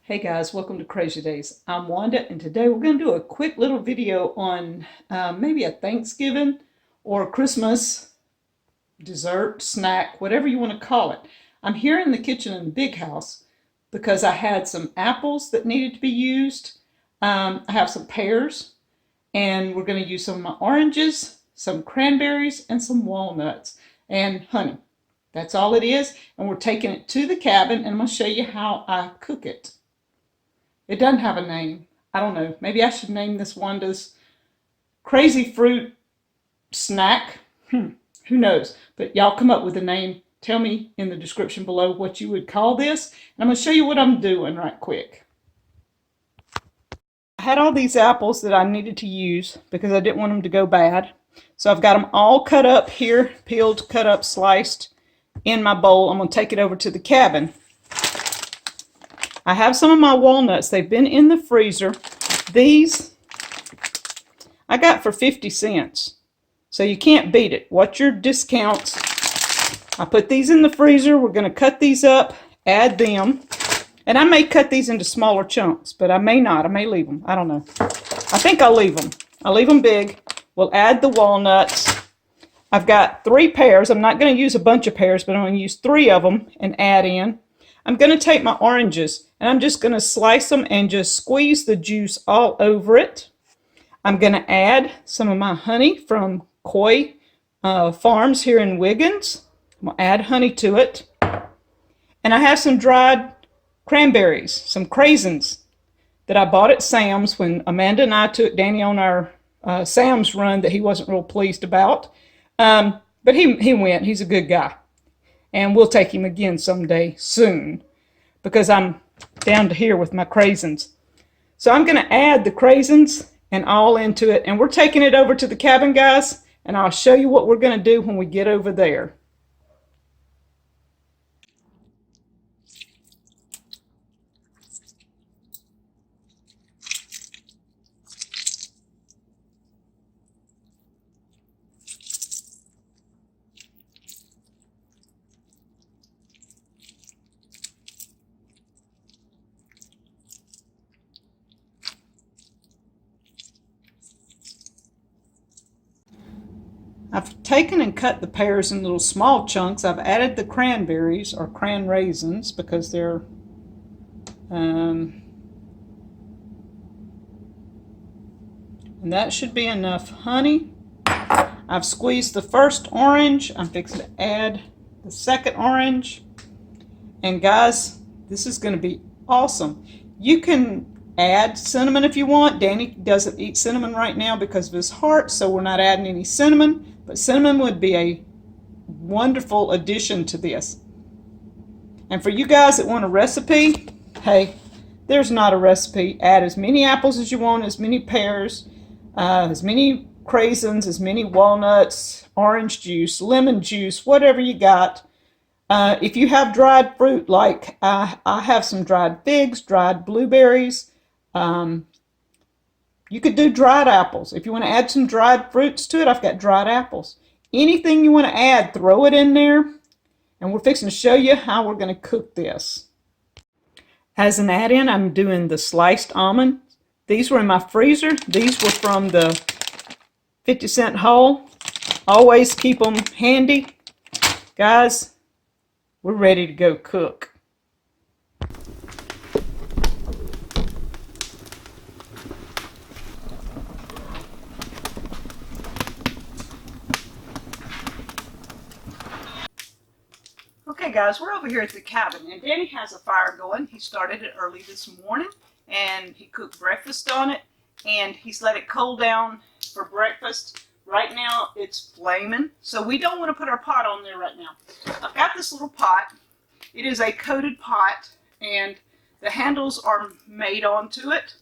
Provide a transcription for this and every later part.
Hey guys, welcome to Crazy Days. I'm Wanda, and today we're going to do a quick little video on maybe a Thanksgiving or Christmas dessert, snack, whatever you want to call it. I'm here in the kitchen in the big house because I had some apples that needed to be used. I have some pears, and we're going to use some of my oranges, some cranberries, and some walnuts, and honey. That's all it is, and we're taking it to the cabin, and I'm going to show you how I cook it. It doesn't have a name. I don't know. Maybe I should name this Wanda's Crazy Fruit Snack. Who knows? But y'all come up with a name. Tell me in the description below what you would call this. And I'm going to show you what I'm doing right quick. I had all these apples that I needed to use because I didn't want them to go bad. So I've got them all cut up here, peeled, cut up, sliced in my bowl. I'm going to take it over to the cabin. I have some of my walnuts. They've been in the freezer. These I got for 50 cents. So you can't beat it. What's your discounts? I put these in the freezer. We're going to cut these up, add them. And I may cut these into smaller chunks, but I may not. I may leave them. I don't know. I think I'll leave them. I'll leave them big. We'll add the walnuts. I've got 3 pears. I'm not going to use a bunch of pears, but I'm going to use 3 of them and add in. I'm going to take my oranges and I'm just going to slice them and just squeeze the juice all over it. I'm going to add some of my honey from Koi Farms here in Wiggins. I'm going to add honey to it. And I have some dried cranberries, some craisins that I bought at Sam's when Amanda and I took Danny on our Sam's run that he wasn't real pleased about. But he went. He's a good guy. And we'll take him again someday soon because I'm down to here with my craisins. So I'm going to add the craisins and all into it. And we're taking it over to the cabin, guys. And I'll show you what we're going to do when we get over there. I've taken and cut the pears in little small chunks. I've added the cranberries or cran raisins because they're and that should be enough honey. I've squeezed the first orange. I'm fixing to add the second orange. And guys, this is going to be awesome. You can add cinnamon if you want. Danny doesn't eat cinnamon right now because of his heart, so we're not adding any cinnamon. But cinnamon would be a wonderful addition to this. And for you guys that want a recipe, hey, there's not a recipe. Add as many apples as you want, as many pears, as many craisins, as many walnuts, orange juice, lemon juice, whatever you got. If you have dried fruit, like I have some dried figs, dried blueberries, you could do dried apples. If you want to add some dried fruits to it, I've got dried apples. Anything you want to add, throw it in there. And we're fixing to show you how we're going to cook this. As an add-in, I'm doing the sliced almond. These were in my freezer. These were from the 50-cent haul. Always keep them handy. Guys, we're ready to go cook. Okay guys, we're over here at the cabin and Danny has a fire going. He started it early this morning and he cooked breakfast on it and he's let it cool down for breakfast. Right now it's flaming, so we don't want to put our pot on there right now. I've got this little pot. It is a coated pot and the handles are made onto it.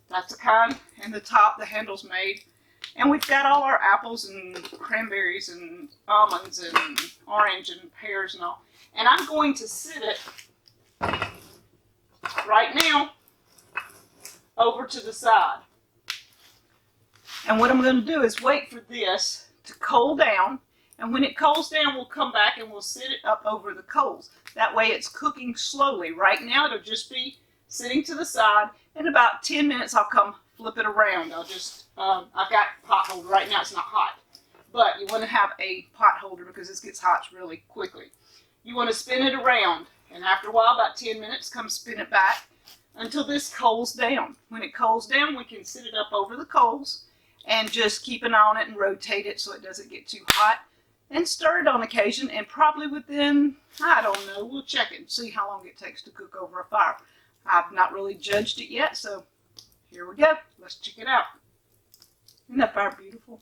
That's the kind, and the top the handle's made. And we've got all our apples and cranberries and almonds and orange and pears and all. And I'm going to sit it right now over to the side. And what I'm going to do is wait for this to cool down. And when it cools down, we'll come back and we'll sit it up over the coals. That way it's cooking slowly. Right now it'll just be sitting to the side. In about 10 minutes, I'll come flip it around. I'll just, I've got pot holder. Right now it's not hot, but you want to have a pot holder because this gets hot really quickly. You want to spin it around, and after a while, about 10 minutes, come spin it back until this cools down. When it cools down, we can sit it up over the coals and just keep an eye on it and rotate it so it doesn't get too hot, and stir it on occasion, and probably within, I don't know, we'll check it and see how long it takes to cook over a fire. I've not really judged it yet, so here we go. Let's check it out. Isn't that fire beautiful?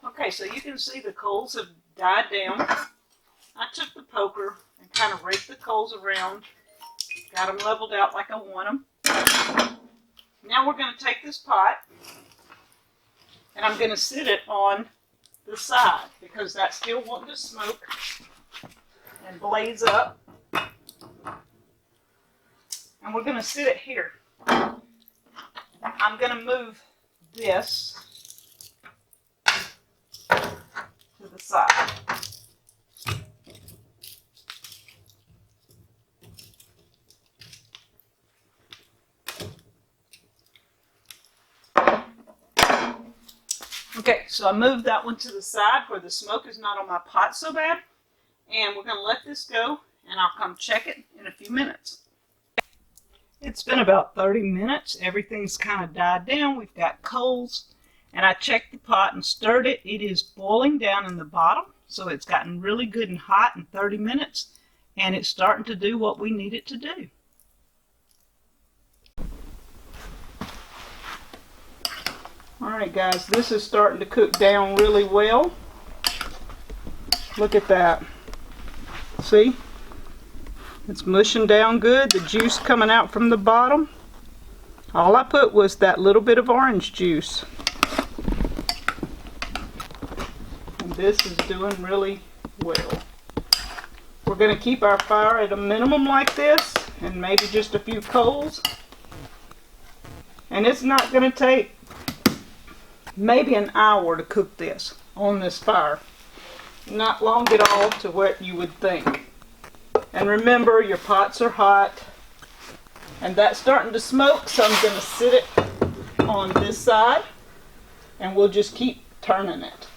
Okay, so you can see the coals have died down. I took the poker and kind of raked the coals around. Got them leveled out like I want them. Now we're going to take this pot and I'm going to sit it on the side because that's still wanting to smoke and blaze up. And we're going to sit it here. I'm going to move this to the side. Okay, so I moved that one to the side where the smoke is not on my pot so bad. And we're going to let this go and I'll come check it in a few minutes. It's been about 30 minutes. Everything's kind of died down. We've got coals. And I checked the pot and stirred it. It is boiling down in the bottom. So it's gotten really good and hot in 30 minutes. And it's starting to do what we need it to do. Alright guys, this is starting to cook down really well. Look at that. See? It's mushing down good. The juice coming out from the bottom. All I put was that little bit of orange juice. And this is doing really well. We're going to keep our fire at a minimum like this and maybe just a few coals. And it's not going to take maybe an hour to cook this on this fire. Not long at all to what you would think. And remember, your pots are hot. And that's starting to smoke, so I'm going to sit it on this side. And we'll just keep turning it.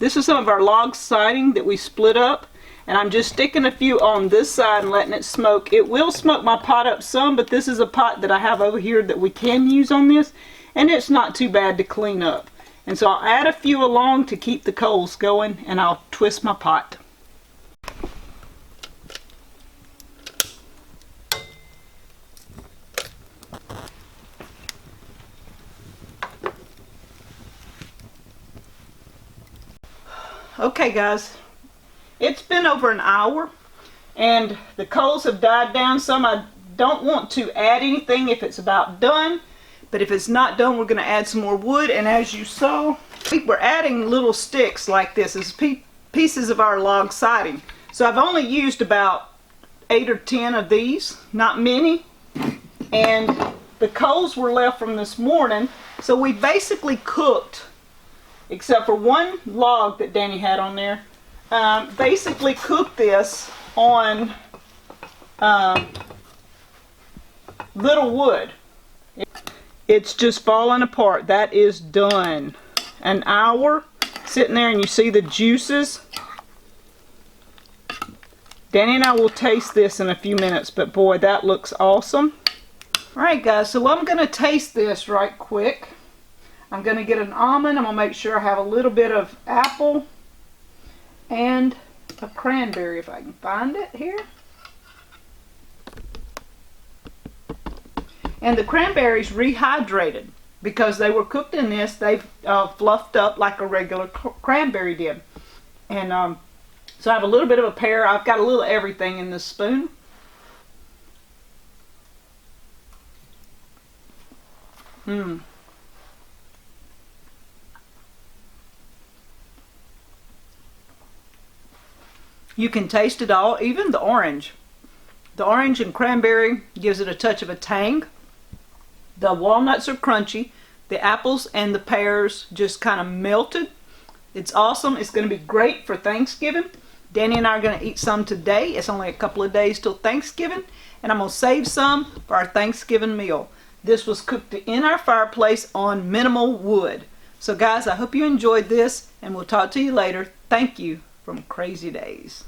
This is some of our log siding that we split up. And I'm just sticking a few on this side and letting it smoke. It will smoke my pot up some, but this is a pot that I have over here that we can use on this. And it's not too bad to clean up. And so I'll add a few along to keep the coals going, and I'll twist my pot. Okay guys, it's been over an hour and the coals have died down some. I don't want to add anything if it's about done, but if it's not done, we're going to add some more wood. And as you saw, we're adding little sticks like this as pieces of our log siding. So I've only used about 8 or 10 of these, not many. And the coals were left from this morning, so we basically cooked, except for one log that Danny had on there, basically cooked this on little wood. It's just falling apart. That is done. An hour sitting there and you see the juices. Danny and I will taste this in a few minutes, but boy, that looks awesome. Alright guys, so I'm going to taste this right quick. I'm going to get an almond. I'm going to make sure I have a little bit of apple and a cranberry if I can find it here. And the cranberries rehydrated because they were cooked in this. They've fluffed up like a regular cranberry did. And so I have a little bit of a pear. I've got a little everything in this spoon. You can taste it all, even the orange. The orange and cranberry gives it a touch of a tang. The walnuts are crunchy. The apples and the pears just kind of melted. It's awesome. It's going to be great for Thanksgiving. Danny and I are going to eat some today. It's only a couple of days till Thanksgiving, and I'm going to save some for our Thanksgiving meal. This was cooked in our fireplace on minimal wood. So guys, I hope you enjoyed this, and we'll talk to you later. Thank you from Crazy Days.